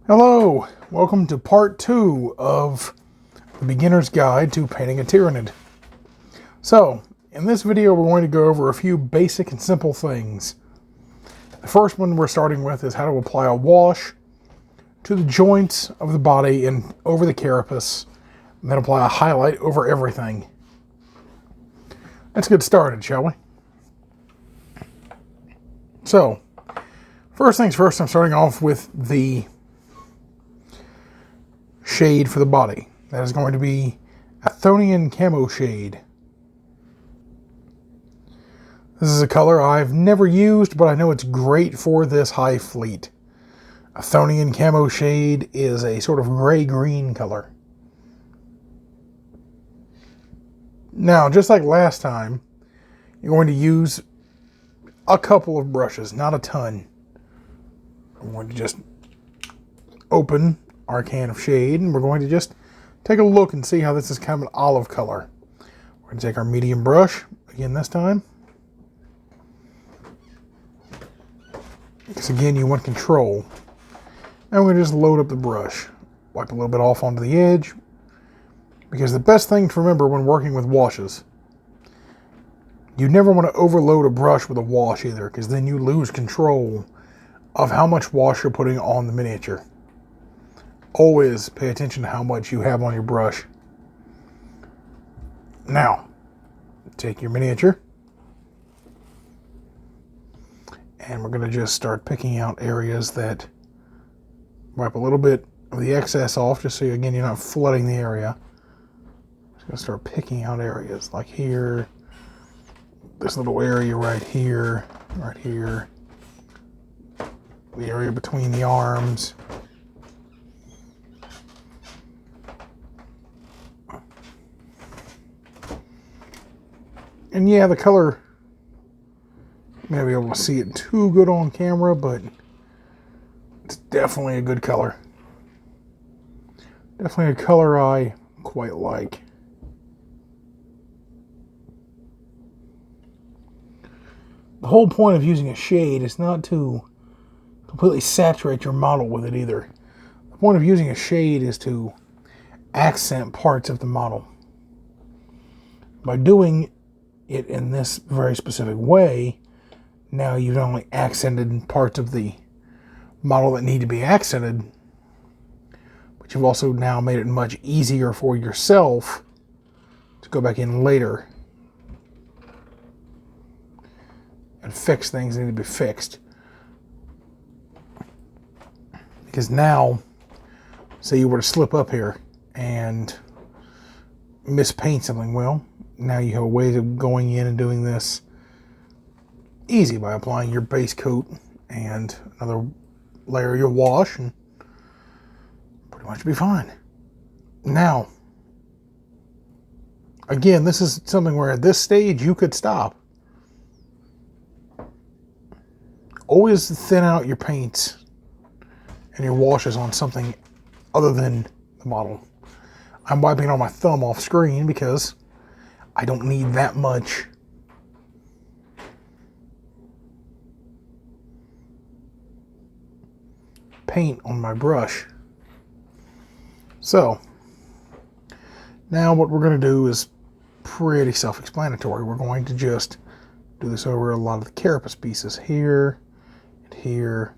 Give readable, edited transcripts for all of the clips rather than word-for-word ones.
Hello, welcome to part 2 of the beginner's guide to painting a Tyrinid. So, in this video we're going to go over a few basic and simple things. The first one we're starting with is how to apply a wash to the joints of the body and over the carapace, and then apply a highlight over everything. Let's get started, shall we? So, first things first, I'm starting off with the shade for the body. That is going to be Athonian Camo Shade. This is a color I've never used, but I know it's great for this hive fleet. Athonian Camo Shade is a sort of gray-green color. Now, just like last time, you're going to use a couple of brushes, not a ton. I'm going to just open our can of shade, and we're going to just take a look and see how this is kind of an olive color. We're going to take our medium brush, again this time. Because again, you want control. And we're going to just load up the brush. Wipe a little bit off onto the edge. Because the best thing to remember when working with washes, you never want to overload a brush with a wash either, because then you lose control of how much wash you're putting on the miniature. Always pay attention to how much you have on your brush. Now, take your miniature, and we're going to just start picking out areas that wipe a little bit of the excess off, just so again you're not flooding the area. Just going to start picking out areas like here, this little area right here, the area between the arms. And yeah, the color, you may not be able to see it too good on camera, but it's definitely a good color. Definitely a color I quite like. The whole point of using a shade is not to completely saturate your model with it either. The point of using a shade is to accent parts of the model. By doing it in this very specific way, now you've not only accented parts of the model that need to be accented, but you've also now made it much easier for yourself to go back in later and fix things that need to be fixed. Because now, say you were to slip up here and mispaint something, well, now you have a way of going in and doing this easy by applying your base coat and another layer of your wash, and pretty much be fine. Now, again, this is something where at this stage you could stop. Always thin out your paints and your washes on something other than the model. I'm wiping on my thumb off screen because I don't need that much paint on my brush. So, now what we're going to do is pretty self-explanatory. We're going to just do this over a lot of the carapace pieces here and here.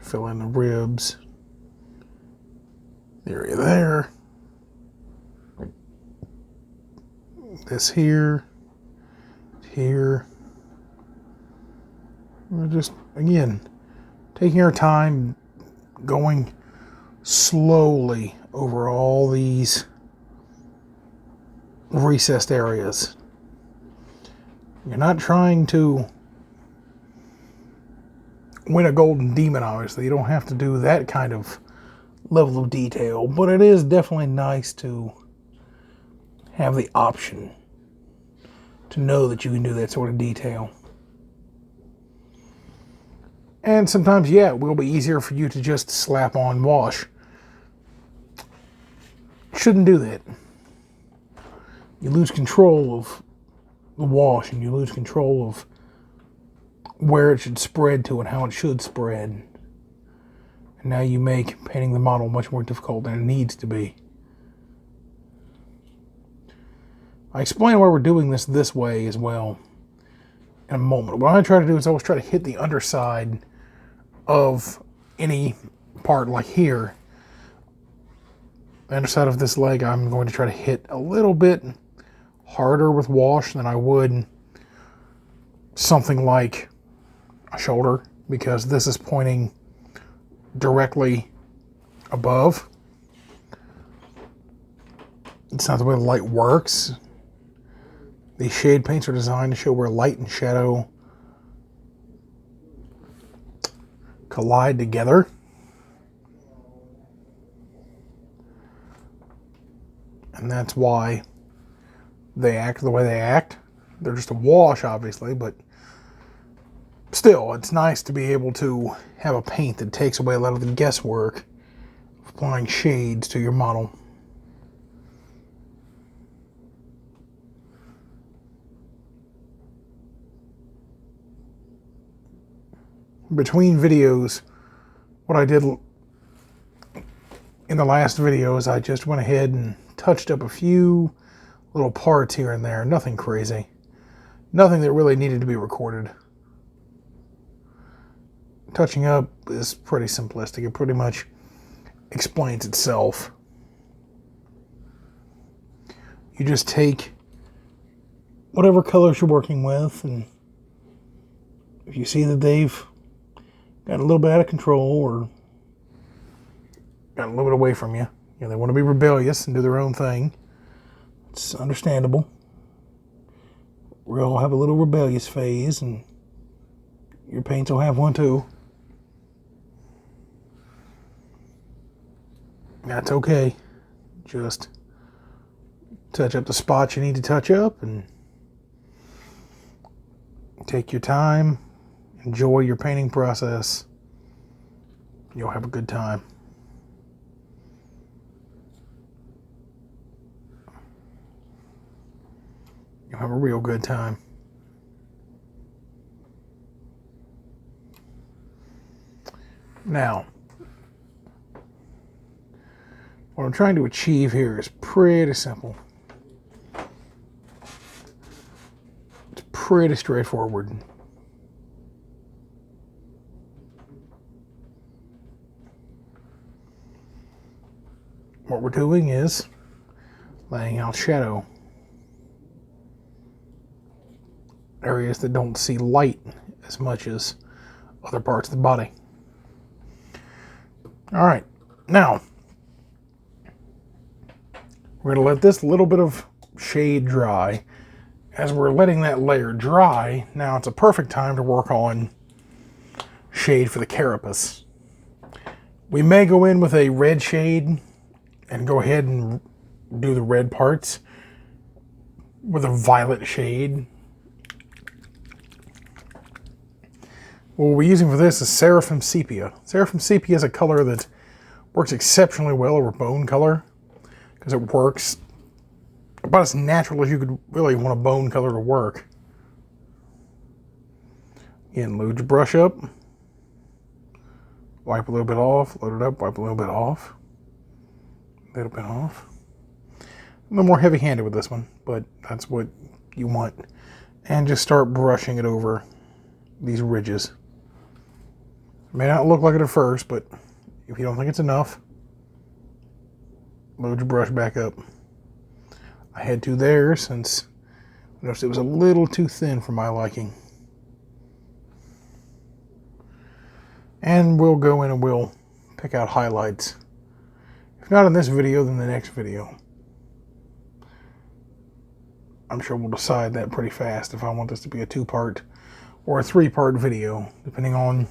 Fill in the ribs, the area there, this here. We're just, again, taking our time, going slowly over all these recessed areas. You're not trying to win a golden demon, obviously. You don't have to do that kind of level of detail, but it is definitely nice to have the option to know that you can do that sort of detail. And sometimes, yeah, it will be easier for you to just slap on wash. Shouldn't do that. You lose control of the wash, and you lose control of where it should spread to and how it should spread. And now you make painting the model much more difficult than it needs to be. I explain why we're doing this way as well in a moment. What I try to do is always try to hit the underside of any part, like here. The underside of this leg I'm going to try to hit a little bit harder with wash than I would something like a shoulder, because this is pointing directly above. It's not the way the light works. These shade paints are designed to show where light and shadow collide together. And that's why they act the way they act. They're just a wash, obviously, but still, it's nice to be able to have a paint that takes away a lot of the guesswork of applying shades to your model. Between videos, what I did in the last video is I just went ahead and touched up a few little parts here and there. Nothing crazy. Nothing that really needed to be recorded. Touching up is pretty simplistic. It pretty much explains itself. You just take whatever colors you're working with, and if you see that they've got a little bit out of control or got a little bit away from you, they want to be rebellious and do their own thing. It's understandable. We all have a little rebellious phase, and your paints will have one too. That's okay. Just touch up the spots you need to touch up and take your time. Enjoy your painting process. You'll have a good time. You'll have a real good time. Now, what I'm trying to achieve here is pretty simple. It's pretty straightforward. What we're doing is laying out shadow. Areas that don't see light as much as other parts of the body. All right, now we're going to let this little bit of shade dry. As we're letting that layer dry, now it's a perfect time to work on shade for the carapace. We may go in with a red shade and go ahead and do the red parts with a violet shade. What we're using for this is Seraphim Sepia. Seraphim Sepia is a color that works exceptionally well over bone color because it works about as natural as you could really want a bone color to work. Again, load your brush up, wipe a little bit off, load it up, wipe a little bit off, a little bit off. A little more heavy-handed with this one, but that's what you want. And just start brushing it over these ridges. It may not look like it at first, but if you don't think it's enough, load your brush back up. I had to there since I noticed it was a little too thin for my liking. And we'll go in and we'll pick out highlights. If not in this video, then the next video. I'm sure we'll decide that pretty fast if I want this to be a 2-part or a 3-part video, depending on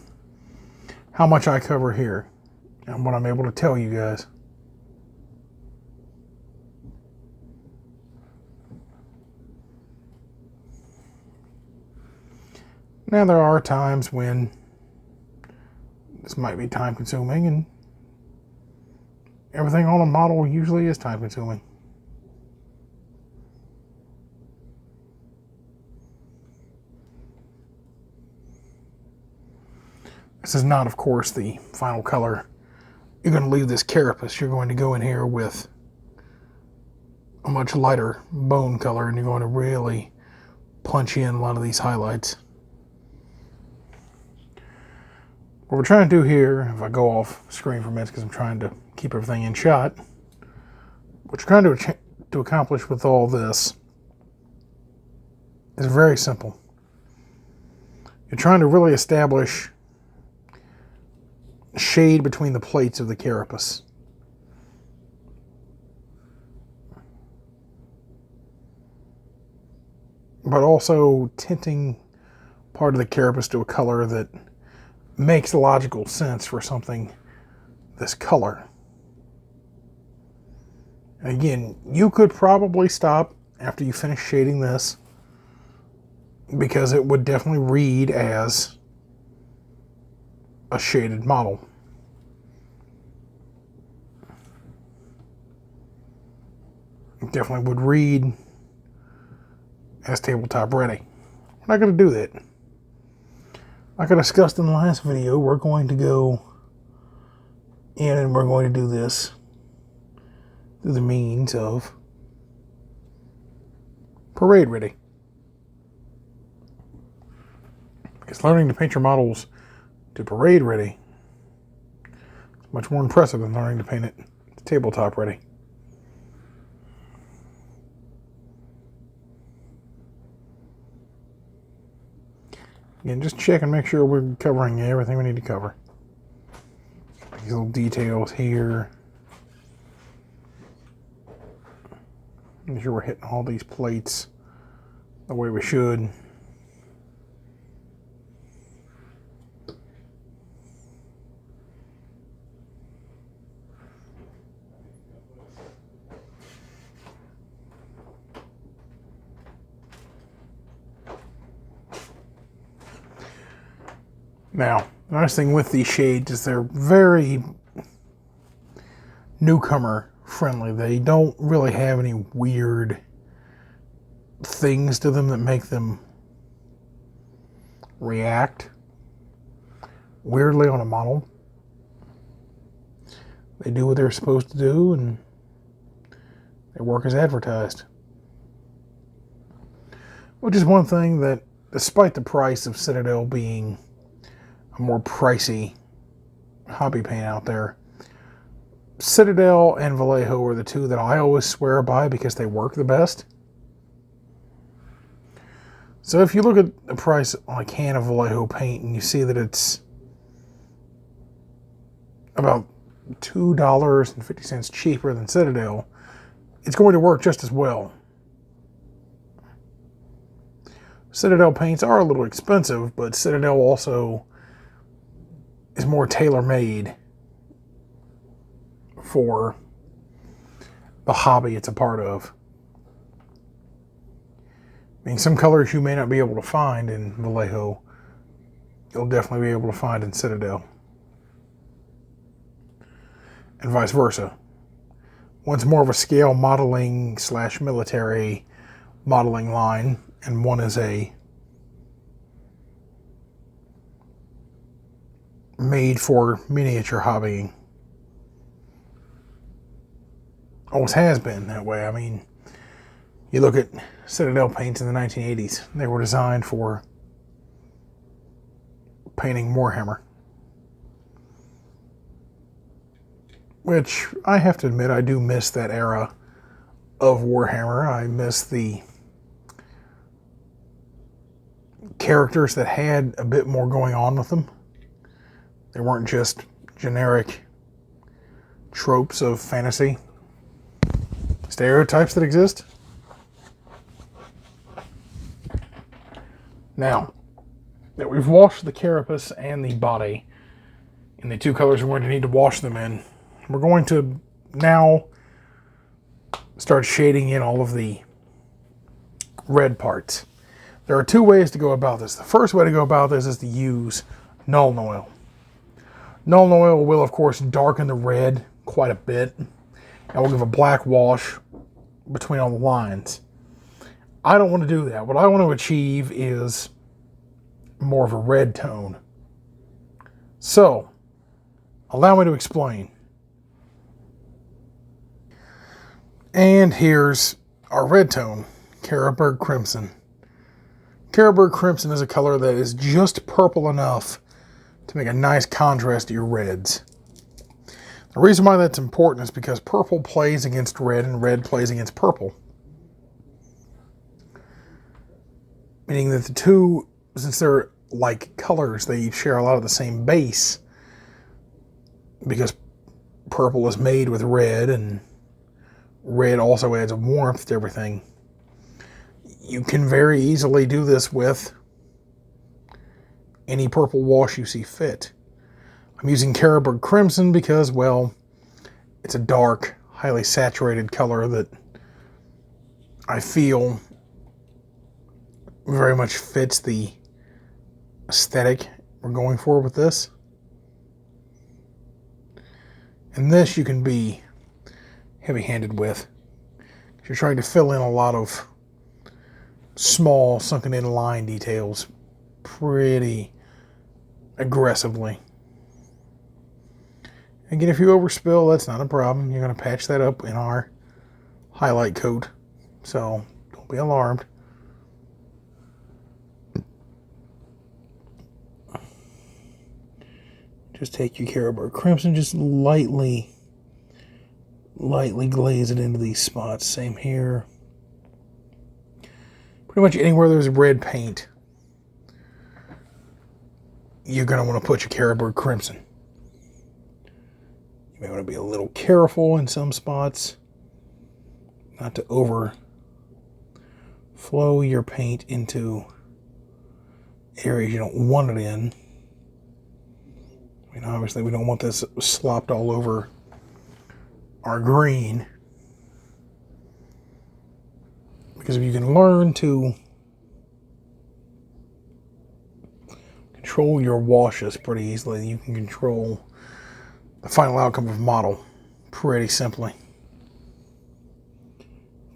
how much I cover here and what I'm able to tell you guys. Now there are times when this might be time consuming, and everything on a model usually is time consuming. This is not, of course, the final color. You're going to leave this carapace. You're going to go in here with a much lighter bone color, and you're going to really punch in a lot of these highlights. What we're trying to do here, if I go off screen for a minute because I'm trying to keep everything in shot, what you're trying to accomplish with all this is very simple. You're trying to really establish shade between the plates of the carapace. But also tinting part of the carapace to a color that makes logical sense for something this color. Again, you could probably stop after you finish shading this, because it would definitely read as a shaded model. It definitely would read as tabletop ready. We're not going to do that. Like I discussed in the last video, we're going to go in and we're going to do this through the means of parade ready. Because learning to paint your models to parade ready is much more impressive than learning to paint it to tabletop ready. Again, just check and make sure we're covering everything we need to cover. These little details here. Make sure we're hitting all these plates the way we should. Now, the nice thing with these shades is they're very newcomer friendly. They don't really have any weird things to them that make them react weirdly on a model. They do what they're supposed to do, and they work as advertised. Which is one thing that, despite the price of Citadel being a more pricey hobby paint out there, Citadel and Vallejo are the two that I always swear by because they work the best. So if you look at the price on a can of Vallejo paint and you see that it's about $2.50 cheaper than Citadel, it's going to work just as well. Citadel paints are a little expensive, but Citadel also is more tailor-made for the hobby it's a part of. I mean, some colors you may not be able to find in Vallejo, you'll definitely be able to find in Citadel. And vice versa. One's more of a scale modeling / military modeling line, and one is a made for miniature hobbying. Always has been that way. I mean, you look at Citadel paints in the 1980s. They were designed for painting Warhammer. Which, I have to admit, I do miss that era of Warhammer. I miss the characters that had a bit more going on with them. They weren't just generic tropes of fantasy, stereotypes that exist. Now that we've washed the carapace and the body in the two colors we're going to need to wash them in, we're going to now start shading in all of the red parts. There are two ways to go about this. The first way to go about this is to use Nuln Oil. Nuln Oil will, of course, darken the red quite a bit, and will give a black wash between all the lines. I don't want to do that. What I want to achieve is more of a red tone. So, allow me to explain. And here's our red tone, Carroburg Crimson. Carroburg Crimson is a color that is just purple enough to make a nice contrast to your reds. The reason why that's important is because purple plays against red and red plays against purple. Meaning that the two, since they're like colors, they share a lot of the same base. Because purple is made with red and red also adds a warmth to everything. You can very easily do this with any purple wash you see fit. I'm using Carroburg Crimson because, well, it's a dark, highly saturated color that I feel very much fits the aesthetic we're going for with this. And this you can be heavy-handed with. You're trying to fill in a lot of small sunken in line details pretty aggressively. Again, if you overspill, that's not a problem. You're going to patch that up in our highlight coat, so don't be alarmed. Just take your Carroburg Crimson, just lightly glaze it into these spots. Same here. Pretty much anywhere there's red paint, you're going to want to put your Carroburg Crimson. You may want to be a little careful in some spots not to overflow your paint into areas you don't want it in. I mean, obviously we don't want this slopped all over our green. Because if you can learn to control your washes pretty easily, you can control the final outcome of a model pretty simply.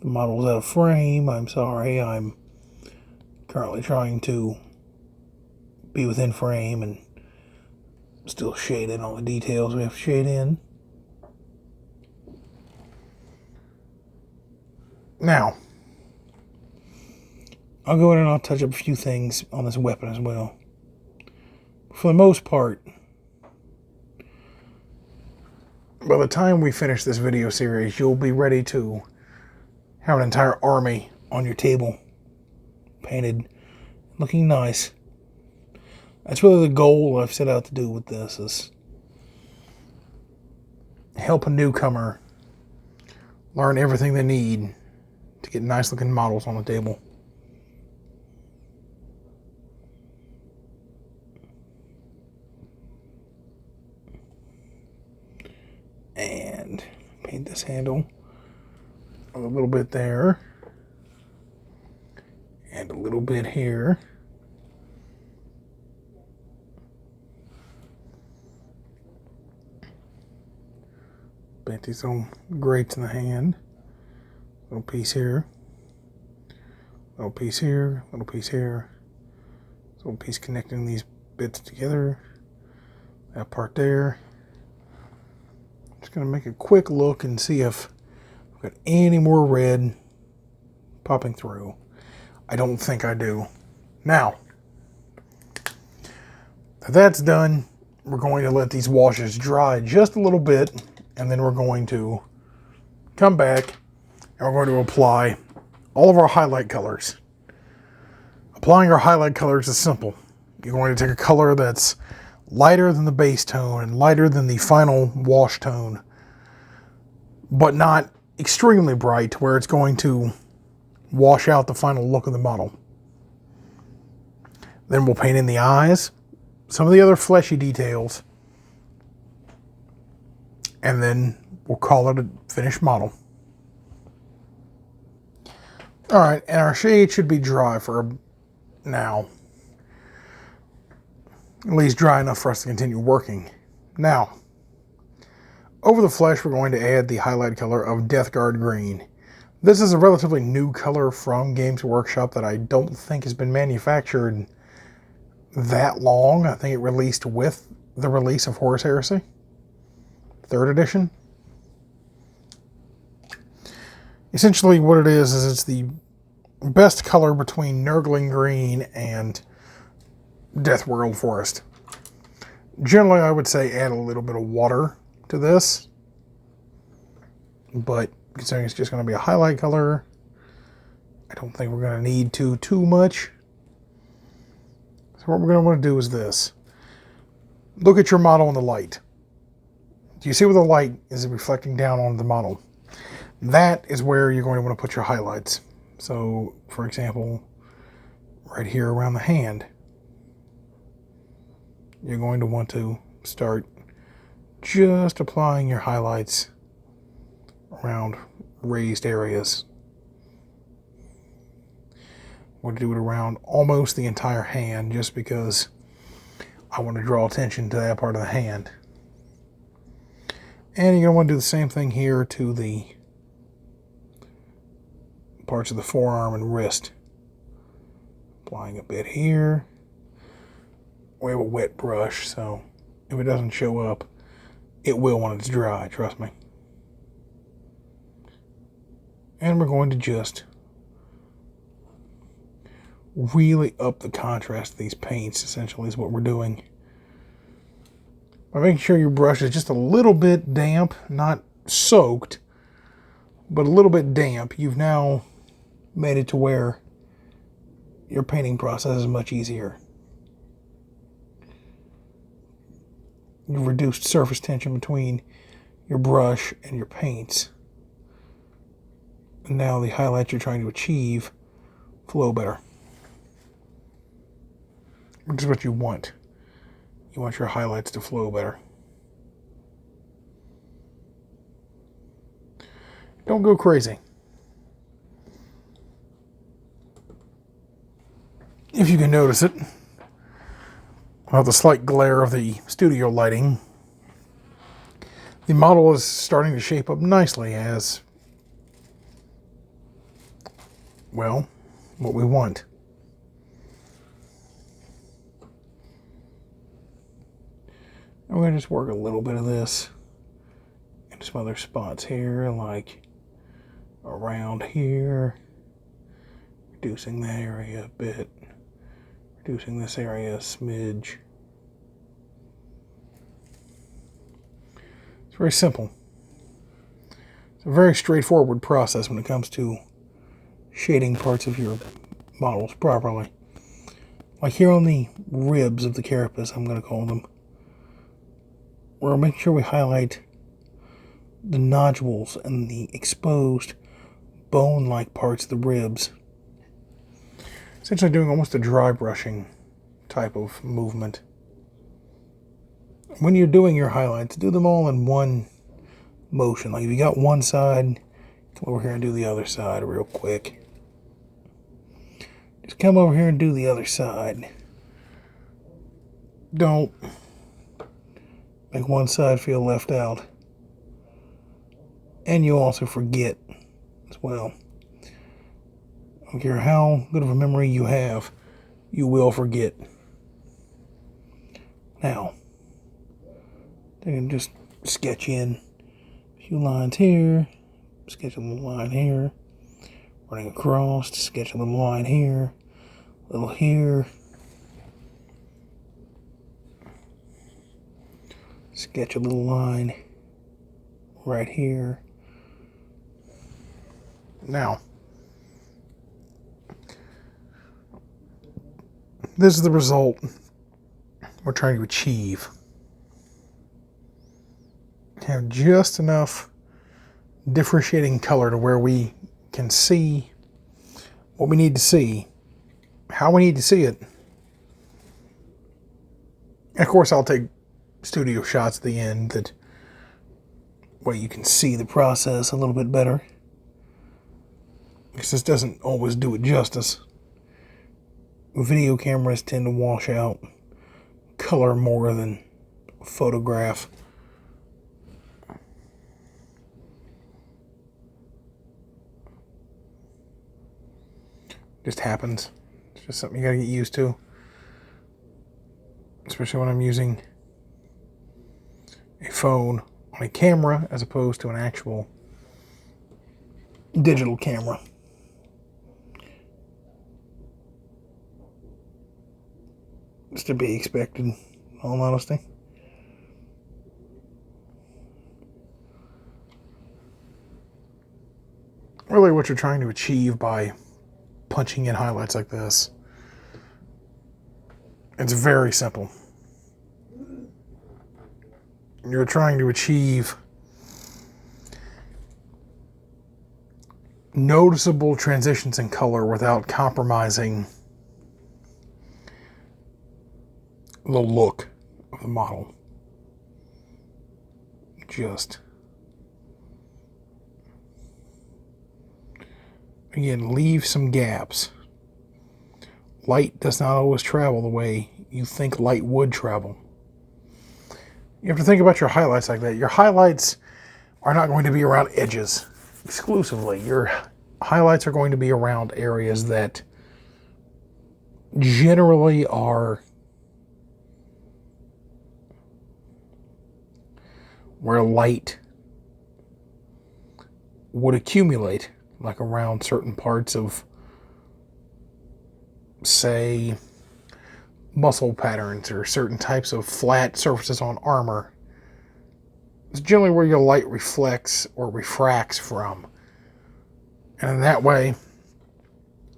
The model's out of frame. I'm sorry. I'm currently trying to be within frame and still shade in all the details we have to shade in. Now, I'll go in and I'll touch up a few things on this weapon as well. For the most part, by the time we finish this video series, you'll be ready to have an entire army on your table, painted, looking nice. That's really the goal I've set out to do with this, is help a newcomer learn everything they need to get nice looking models on the table. And paint this handle a little bit there and a little bit here. Paint these little grates in the hand. Little piece here, little piece here, little piece here, little piece connecting these bits together. That part there. Just going to make a quick look and see if I've got any more red popping through. I don't think I do. Now, if that's done, we're going to let these washes dry just a little bit, and then we're going to come back and we're going to apply all of our highlight colors. Applying our highlight colors is simple. You're going to take a color that's lighter than the base tone and lighter than the final wash tone, but not extremely bright where it's going to wash out the final look of the model. Then we'll paint in the eyes, some of the other fleshy details, and then we'll call it a finished model. Alright, and our shade should be dry for now. At least dry enough for us to continue working. Now, over the flesh we're going to add the highlight color of Death Guard Green. This is a relatively new color from Games Workshop that I don't think has been manufactured that long. I think it released with the release of Horus Heresy, 3rd edition. Essentially what it is it's the best color between Nurgling Green and Deathworld Forest. Generally, I would say add a little bit of water to this, but considering it's just going to be a highlight color, I don't think we're going to need too much. So what we're going to want to do is this. Look at your model in the light. Do you see where the light is reflecting down on the model? That is where you're going to want to put your highlights. So, for example, right here around the hand, you're going to want to start just applying your highlights around raised areas. I'm going to do it around almost the entire hand just because I want to draw attention to that part of the hand. And you're going to want to do the same thing here to the parts of the forearm and wrist. Applying a bit here. We have a wet brush, so if it doesn't show up, it will when it's dry, trust me. And we're going to just really up the contrast of these paints, essentially, is what we're doing. By making sure your brush is just a little bit damp, not soaked, but a little bit damp, you've now made it to where your painting process is much easier. You've reduced surface tension between your brush and your paints. And now the highlights you're trying to achieve flow better. Which is what you want. You want your highlights to flow better. Don't go crazy. If you can notice it, well, the slight glare of the studio lighting, the model is starting to shape up nicely as, well, what we want. I'm going to just work a little bit of this into some other spots here, like around here, reducing that area a bit, reducing this area a smidge. It's very simple. It's a very straightforward process when it comes to shading parts of your models properly. Like here on the ribs of the carapace, I'm going to call them, we're making sure we highlight the nodules and the exposed bone-like parts of the ribs. Essentially doing almost a dry brushing type of movement. When you're doing your highlights, do them all in one motion. Like if you got one side, come over here and do the other side real quick. Just come over here and do the other side. Don't make one side feel left out. And you also forget as well. I don't care how good of a memory you have, you will forget. Now, you can just sketch in a few lines here, sketch a little line here, running across, sketch a little line here, a little here, sketch a little line right here. Now, this is the result we're trying to achieve. Have just enough differentiating color to where we can see what we need to see, how we need to see it. And of course, I'll take studio shots at the end that where you can see the process a little bit better. Because this doesn't always do it justice. Video cameras tend to wash out color more than photograph. Just happens. It's just something you gotta get used to. Especially when I'm using a phone on a camera as opposed to an actual digital camera. It's to be expected, in all honesty. Really what you're trying to achieve by punching in highlights like this, it's very simple. You're trying to achieve noticeable transitions in color without compromising the look of the model. Just, again, leave some gaps. Light does not always travel the way you think light would travel. You have to think about your highlights like that. Your highlights are not going to be around edges exclusively. Your highlights are going to be around areas that generally are where light would accumulate, like around certain parts of, say, muscle patterns or certain types of flat surfaces on armor. It's generally where your light reflects or refracts from. And in that way,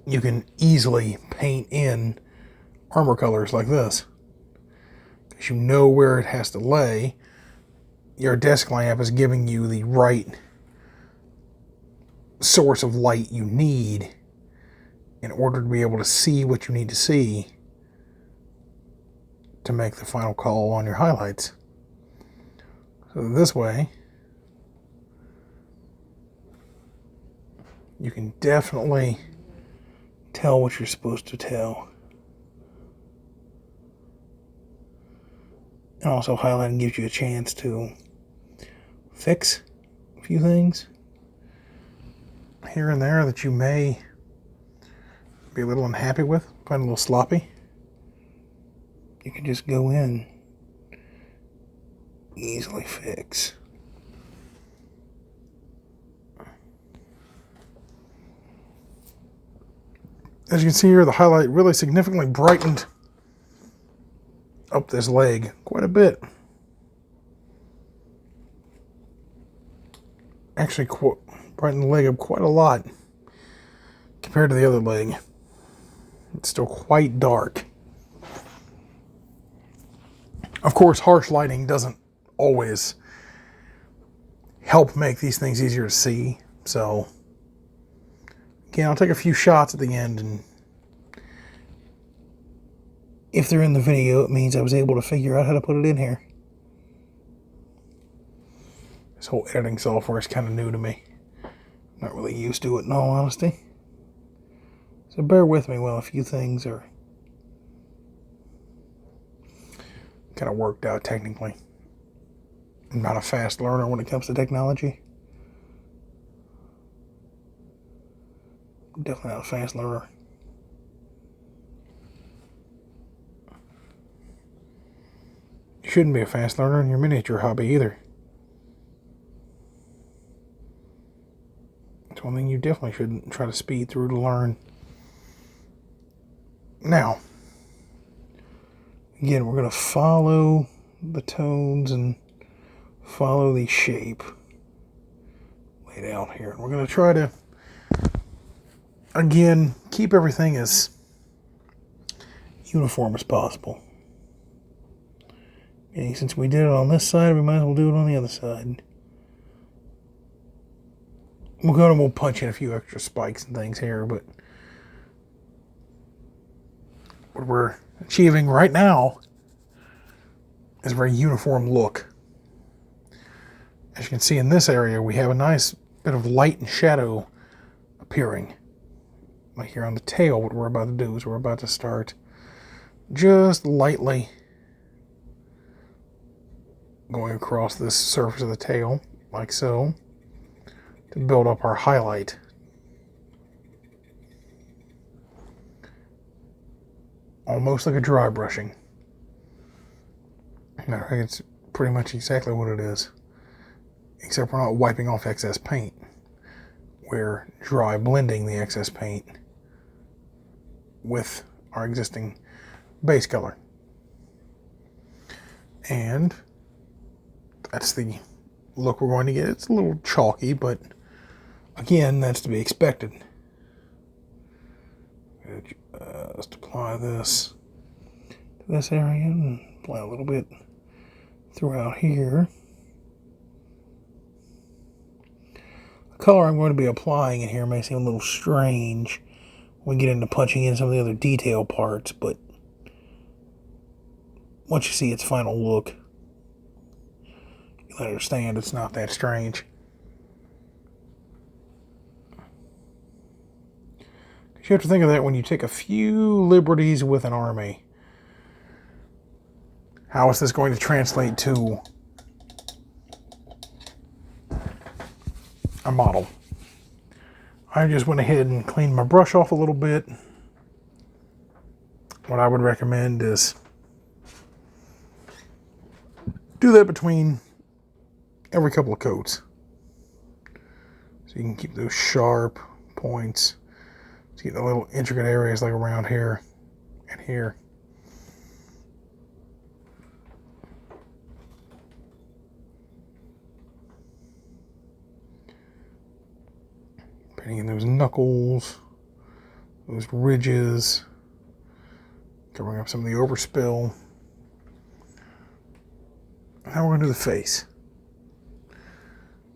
you can easily paint in armor colors like this. Because you know where it has to lay. Your desk lamp is giving you the right source of light you need in order to be able to see what you need to see to make the final call on your highlights. So this way, you can definitely tell what you're supposed to tell. And also highlighting gives you a chance to fix a few things here and there that you may be a little unhappy with, find a little sloppy. You can just go in, easily fix. As you can see here, the highlight really significantly brightened up this leg quite a bit. Actually, brightened the leg up quite a lot compared to the other leg. It's still quite dark. Of course, harsh lighting doesn't always help make these things easier to see. So, again, I'll take a few shots at the end, and if they're in the video, it means I was able to figure out how to put it in here. This whole editing software is kind of new to me. I'm not really used to it, in all honesty. So bear with me while a few things are kind of worked out technically. I'm not a fast learner when it comes to technology. Definitely not a fast learner. You shouldn't be a fast learner in your miniature hobby either. It's one thing you definitely shouldn't try to speed through to learn. Now, again, we're going to follow the tones and follow the shape laid out here. We're going to try to, again, keep everything as uniform as possible. Okay, since we did it on this side, we might as well do it on the other side. We'll punch in a few extra spikes and things here, but what we're achieving right now is a very uniform look. As you can see in this area, we have a nice bit of light and shadow appearing. Like here on the tail, what we're about to do is we're about to start just lightly going across this surface of the tail, like so, to build up our highlight. Almost like a dry brushing. Matter of fact, it's pretty much exactly what it is. Except we're not wiping off excess paint. We're dry blending the excess paint with our existing base color. And that's the look we're going to get. It's a little chalky, but again, that's to be expected. Just apply this to this area and apply a little bit throughout here. The color I'm going to be applying in here may seem a little strange when we get into punching in some of the other detail parts, but once you see its final look, you'll understand it's not that strange. You have to think of that when you take a few liberties with an army. How is this going to translate to a model? I just went ahead and cleaned my brush off a little bit. What I would recommend is do that between every couple of coats, so you can keep those sharp points. To get the little intricate areas like around here and here. Painting in those knuckles, those ridges, covering up some of the overspill. Now we're going to do the face.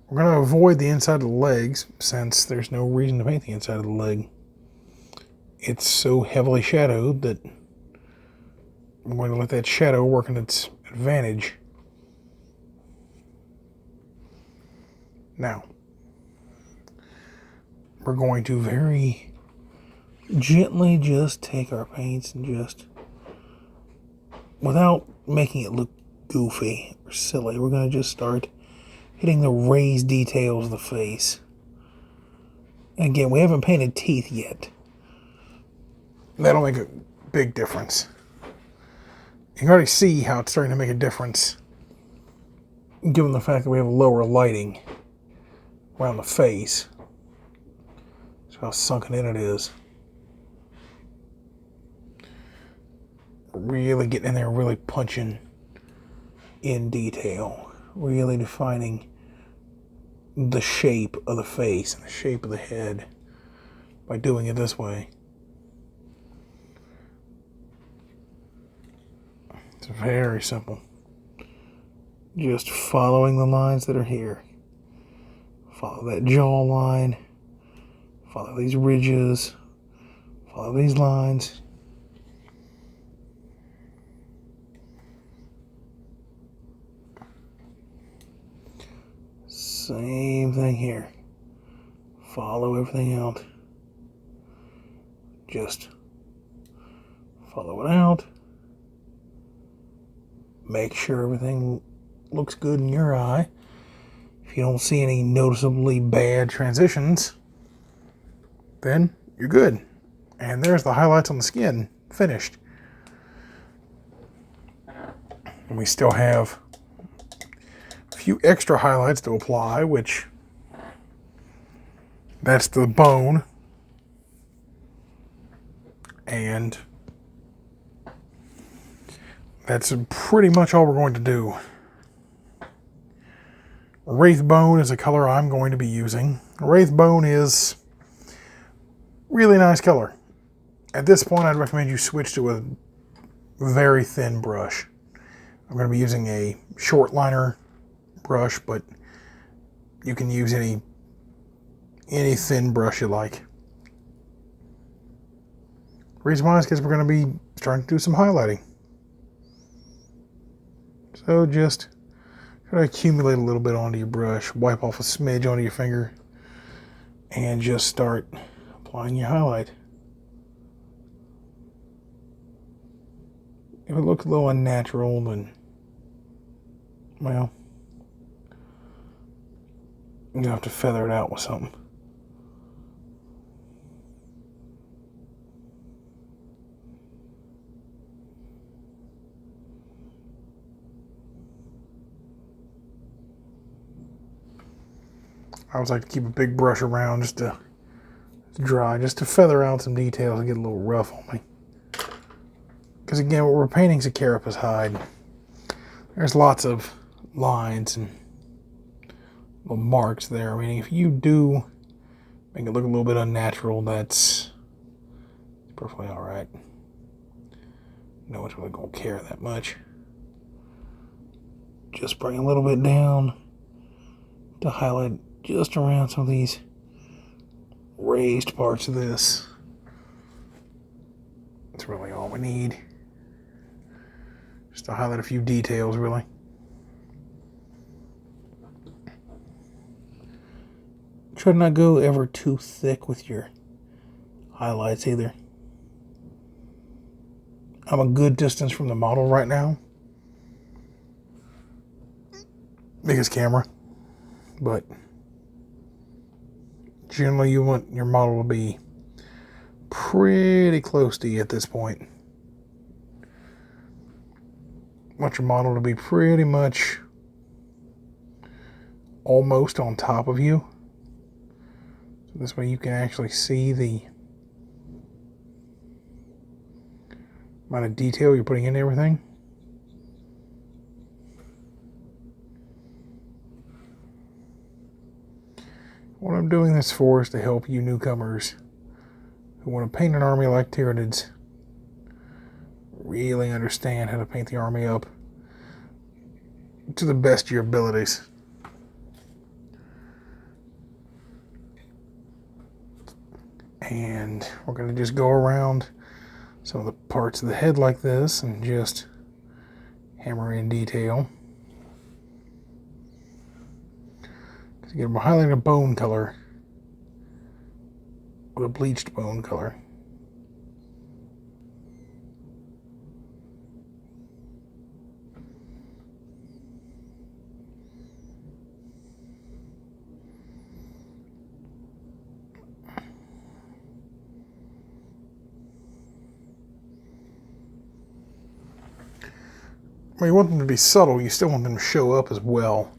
We're going to avoid the inside of the legs since there's no reason to paint the inside of the leg. It's so heavily shadowed that I'm going to let that shadow work in its advantage. Now, we're going to very gently just take our paints and just, without making it look goofy or silly, we're going to just start hitting the raised details of the face. And again, we haven't painted teeth yet. That'll make a big difference. You can already see how it's starting to make a difference, given the fact that we have lower lighting around the face. So how sunken in it is. Really getting in there, really punching in detail. Really defining the shape of the face and the shape of the head by doing it this way. It's very simple. Just following the lines that are here. Follow that jawline. Follow these ridges. Follow these lines. Same thing here. Follow everything out. Just follow it out. Make sure everything looks good in your eye. If you don't see any noticeably bad transitions, then you're good. And there's the highlights on the skin, finished. And we still have a few extra highlights to apply, which that's the bone. And that's pretty much all we're going to do. Wraith bone is a color I'm going to be using. Wraith bone is really nice color. At this point, I'd recommend you switch to a very thin brush. I'm going to be using a short liner brush, but you can use any thin brush you like. The reason why is because we're going to be starting to do some highlighting. So just try to accumulate a little bit onto your brush, wipe off a smidge onto your finger, and just start applying your highlight. If it looks a little unnatural, then, well, you have to feather it out with something. I always like to keep a big brush around just to dry, just to feather out some details and get a little rough on me. Because again, what we're painting is a carapace hide. There's lots of lines and little marks there. I mean, if you do make it look a little bit unnatural, that's perfectly alright. No one's really going to care that much. Just bring a little bit down to highlight just around some of these raised parts of this. That's really all we need. Just to highlight a few details, really. Try to not go ever too thick with your highlights either. I'm a good distance from the model right now. Biggest camera. But generally you want your model to be pretty close to you at this point. Want your model to be pretty much almost on top of you. So this way you can actually see the amount of detail you're putting into everything. What I'm doing this for is to help you newcomers who want to paint an army like Tyrinids really understand how to paint the army up to the best of your abilities. And we're going to just go around some of the parts of the head like this and just hammer in detail. Again, we're highlighting a bone color with a bleached bone color. Well, you want them to be subtle, you still want them to show up as well.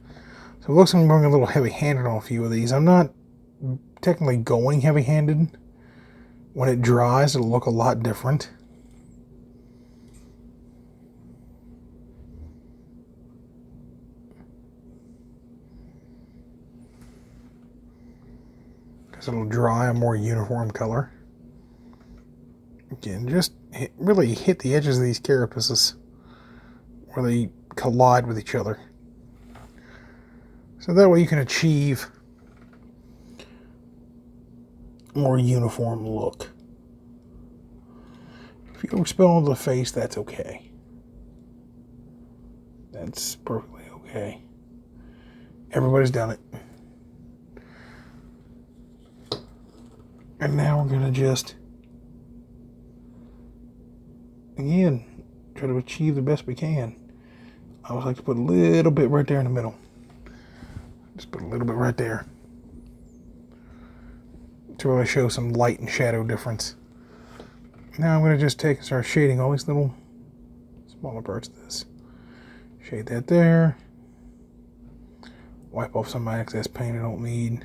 So it looks like I'm going a little heavy-handed on a few of these. I'm not technically going heavy-handed. When it dries, it'll look a lot different. Because it'll dry a more uniform color. Again, just really hit the edges of these carapaces where they collide with each other. So that way you can achieve a more uniform look. If you go spill onto the face, that's okay. That's perfectly okay. Everybody's done it. And now we're going to just, again, try to achieve the best we can. I always like to put a little bit right there in the middle. Just put a little bit right there to really show some light and shadow difference. Now I'm going to just take and start shading all these little smaller parts of this. Shade that there. Wipe off some of my excess paint I don't need.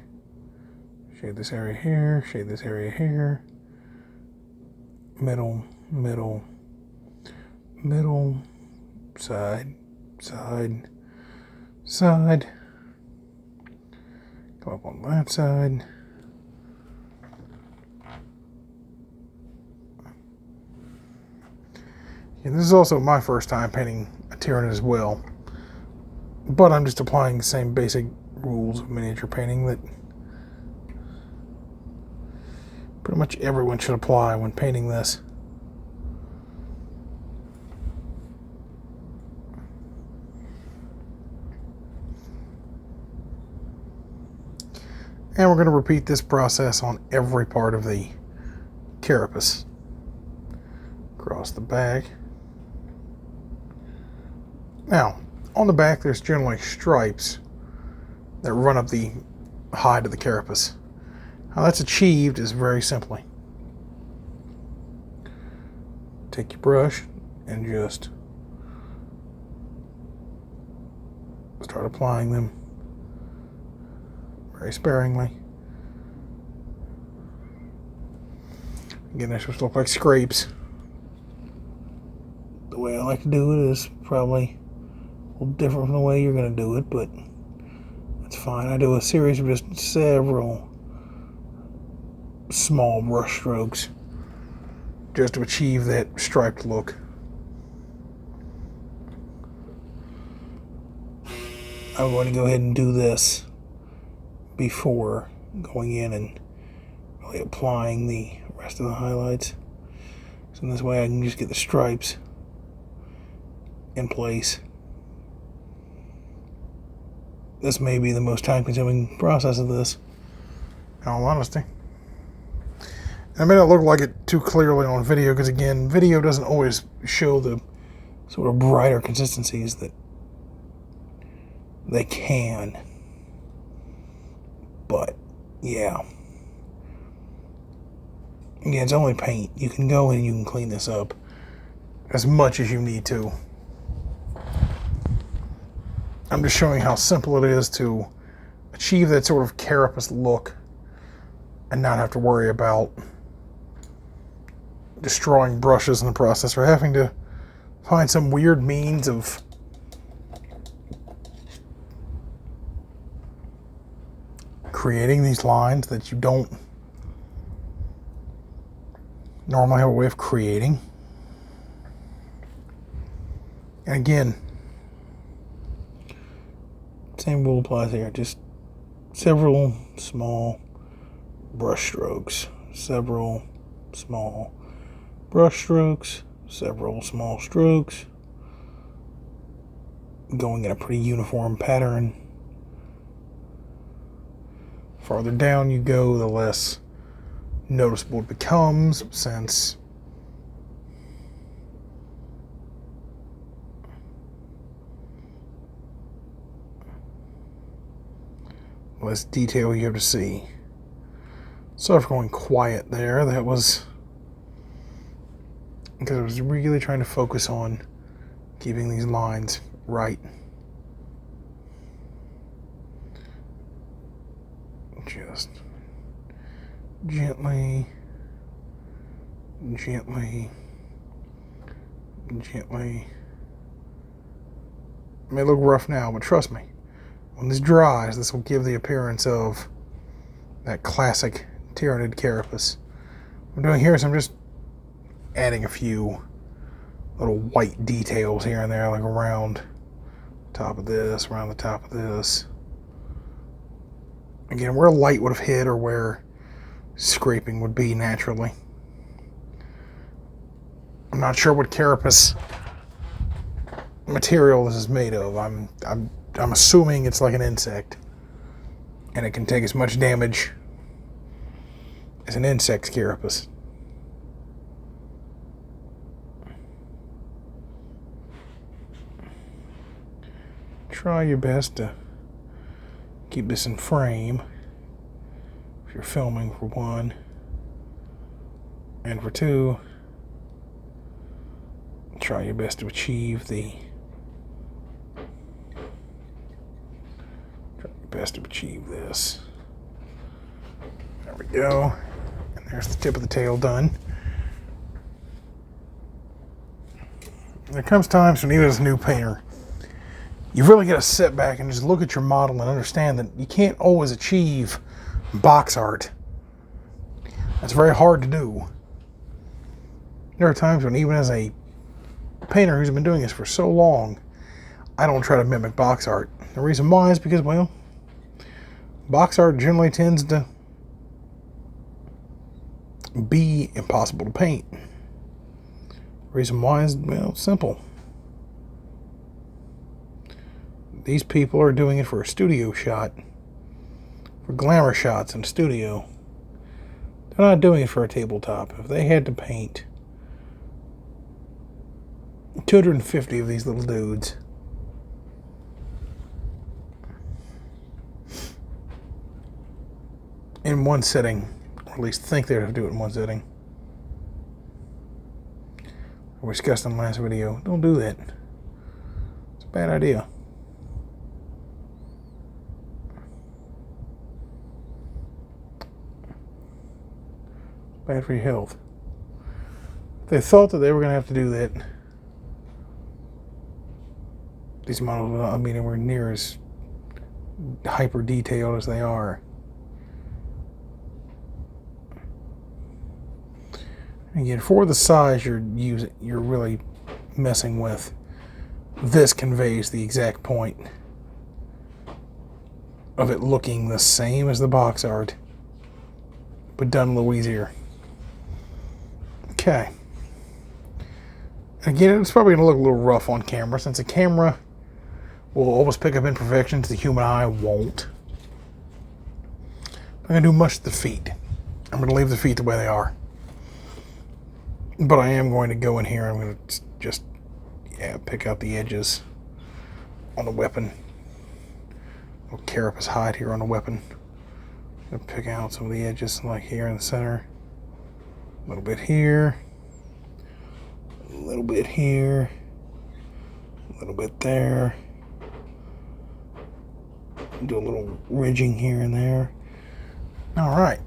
Shade this area here. Shade this area here. Middle, middle, middle, side, side, side. Go up on that side. And this is also my first time painting a Tyrinid as well. But I'm just applying the same basic rules of miniature painting that pretty much everyone should apply when painting this. And we're going to repeat this process on every part of the carapace. Across the back. Now, on the back there's generally stripes that run up the hide of the carapace. How that's achieved is very simply. Take your brush and just start applying them very sparingly. Again, they're supposed to look like scrapes. The way I like to do it is probably a little different from the way you're going to do it, but that's fine. I do a series of just several small brush strokes just to achieve that striped look. I'm going to go ahead and do this before going in and really applying the rest of the highlights. So in this way I can just get the stripes in place. This may be the most time-consuming process of this, in all honesty. And it may not look like it too clearly on video, because again, video doesn't always show the sort of brighter consistencies that they can. But, yeah. Again, it's only paint. You can go in and you can clean this up as much as you need to. I'm just showing how simple it is to achieve that sort of carapace look and not have to worry about destroying brushes in the process or having to find some weird means of creating these lines that you don't normally have a way of creating. And again, same rule applies here. Just several small brush strokes, several small brush strokes, several small strokes, going in a pretty uniform pattern. Farther down you go, the less noticeable it becomes, since less detail you have to see. Sorry for going quiet there. That was because I was really trying to focus on keeping these lines right. Just gently, gently, gently. It may look rough now, but trust me, when this dries, this will give the appearance of that classic Tyrinid carapace. What I'm doing here is I'm just adding a few little white details here and there, like around the top of this, around the top of this. Again, where light would have hit or where scraping would be naturally. I'm not sure what carapace material this is made of. I'm assuming it's like an insect, and it can take as much damage as an insect's carapace. Try your best to keep this in frame if you're filming, for one, and for two, try your best to achieve this. There we go. And there's the tip of the tail done. There comes times when even as a new painter, you really got to sit back and just look at your model and understand that you can't always achieve box art. That's very hard to do. There are times when even as a painter who's been doing this for so long, I don't try to mimic box art. The reason why is because, well, box art generally tends to be impossible to paint. The reason why is, well, simple. These people are doing it for a studio shot, for glamour shots in a studio. They're not doing it for a tabletop. If they had to paint 250 of these little dudes, in one sitting, or at least think they'd have to do it in one sitting. We discussed in the last video. Don't do that. It's a bad idea. Bad for your health. They thought that they were going to have to do that. These models will not be anywhere near as hyper detailed as they are. Again, for the size you're really messing with, this conveys the exact point of it looking the same as the box art, but done a little easier. Okay. Again, it's probably going to look a little rough on camera, since the camera will always pick up imperfections the human eye won't. I'm going to do much to the feet. I'm going to leave the feet the way they are. But I am going to go in here. I'm going to just, pick out the edges on the weapon. I'll carapace hide here on the weapon. I'm going to pick out some of the edges, like here in the center. A little bit here. A little bit here. A little bit there. Do a little ridging here and there. All right.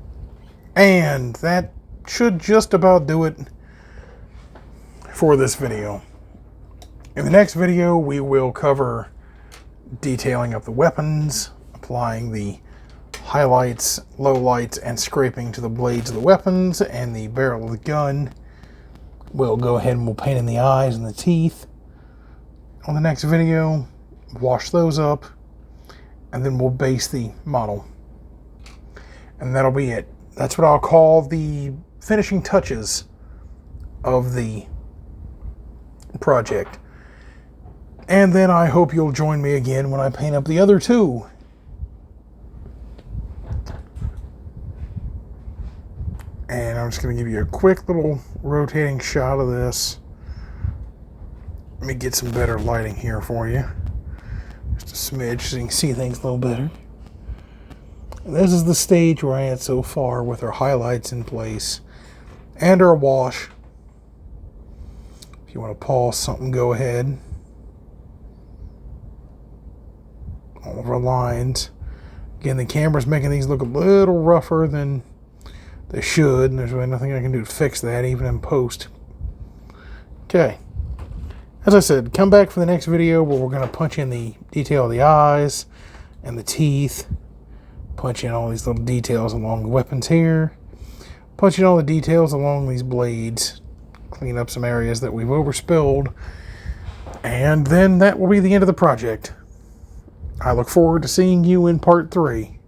And that should just about do it for this video. In the next video, we will cover detailing of the weapons, applying the highlights, lowlights, and scraping to the blades of the weapons and the barrel of the gun. We'll go ahead and we'll paint in the eyes and the teeth. On the next video, wash those up, and then we'll base the model. And that'll be it. That's what I'll call the finishing touches of the project. And then I hope you'll join me again when I paint up the other two. And I'm just going to give you a quick little rotating shot of this. Let me get some better lighting here for you. Just a smidge so you can see things a little better. And this is the stage we're at so far with our highlights in place and our wash. If you want to pause something, go ahead. All of our lines. Again, the camera's making these look a little rougher than they should, and there's really nothing I can do to fix that, even in post. Okay. As I said, come back for the next video where we're going to punch in the detail of the eyes and the teeth. Punch in all these little details along the weapons here. Punch in all the details along these blades. Clean up some areas that we've overspilled. And then that will be the end of the project. I look forward to seeing you in part 3.